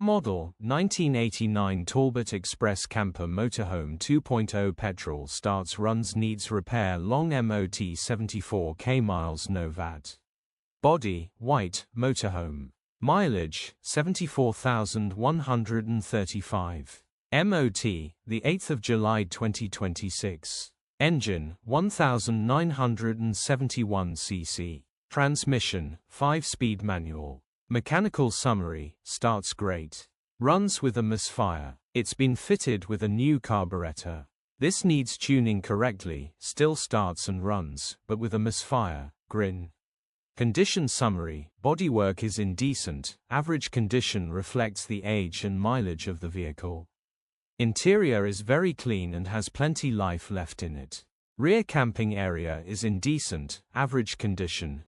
Model, 1989 Talbot Express Camper Motorhome 2.0 petrol starts runs needs repair long MOT 74k miles No Vat. Body, white, motorhome. Mileage, 74,135. MOT, the 8th of July 2026. Engine, 1971 cc. Transmission, 5-speed manual. Mechanical summary, starts great. Runs with a misfire. It's been fitted with a new carburetor. This needs tuning correctly, still starts and runs, but with a misfire, grin. Condition summary, bodywork is indecent, average condition reflects the age and mileage of the vehicle. Interior is very clean and has plenty life left in it. Rear camping area is indecent, average condition.